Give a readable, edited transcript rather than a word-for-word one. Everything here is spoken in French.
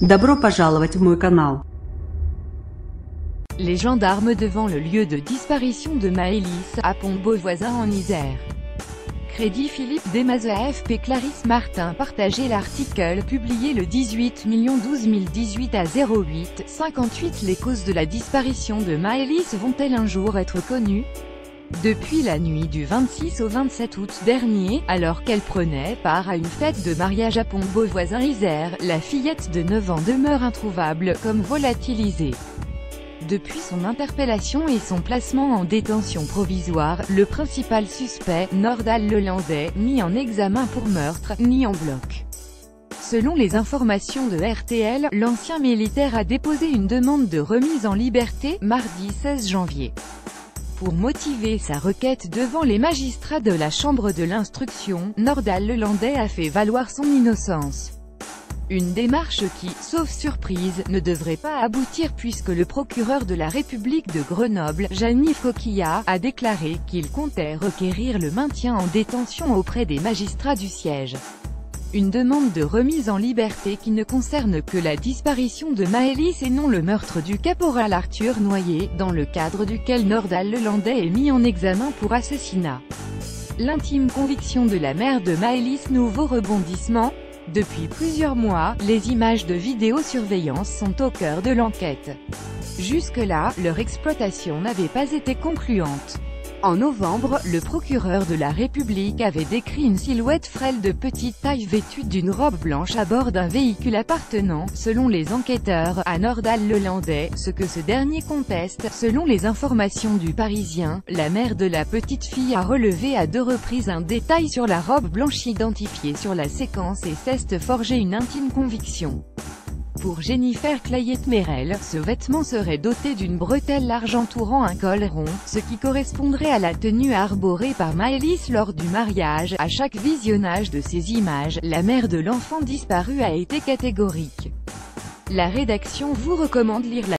Добро пожаловать в мой канал. Les gendarmes devant le lieu de disparition de Maëlys, à Pont-Beauvoisin en Isère. Crédit Philippe Desmazes AFP Clarisse Martin partagé l'article publié le 18/12/2018 à 08/58. Les causes de la disparition de Maëlys vont-elles un jour être connues? Depuis la nuit du 26 au 27 août dernier, alors qu'elle prenait part à une fête de mariage à Pont-Beauvoisin Isère, la fillette de 9 ans demeure introuvable, comme volatilisée. Depuis son interpellation et son placement en détention provisoire, le principal suspect, Nordal Lelandais, mis en examen pour meurtre, nie en bloc. Selon les informations de RTL, l'ancien militaire a déposé une demande de remise en liberté, mardi 16 janvier. Pour motiver sa requête devant les magistrats de la chambre de l'instruction, Nordal Lelandais a fait valoir son innocence. Une démarche qui, sauf surprise, ne devrait pas aboutir puisque le procureur de la République de Grenoble, Jean-Yves Coquillat, a déclaré qu'il comptait requérir le maintien en détention auprès des magistrats du siège. Une demande de remise en liberté qui ne concerne que la disparition de Maëlys et non le meurtre du caporal Arthur Noyer, dans le cadre duquel Nordal Lelandais est mis en examen pour assassinat. L'intime conviction de la mère de Maëlys. Nouveau rebondissement. Depuis plusieurs mois, les images de vidéosurveillance sont au cœur de l'enquête. Jusque-là, leur exploitation n'avait pas été concluante. En novembre, le procureur de la République avait décrit une silhouette frêle de petite taille vêtue d'une robe blanche à bord d'un véhicule appartenant, selon les enquêteurs, à Nordal Lelandais, ce que ce dernier conteste. Selon les informations du Parisien, la mère de la petite fille a relevé à 2 reprises un détail sur la robe blanche identifiée sur la séquence et s'est forgé une intime conviction. Pour Jennifer Clayette-Merel, ce vêtement serait doté d'une bretelle large entourant un col rond, ce qui correspondrait à la tenue arborée par Maëlys lors du mariage. À chaque visionnage de ces images, la mère de l'enfant disparu a été catégorique. La rédaction vous recommande lire la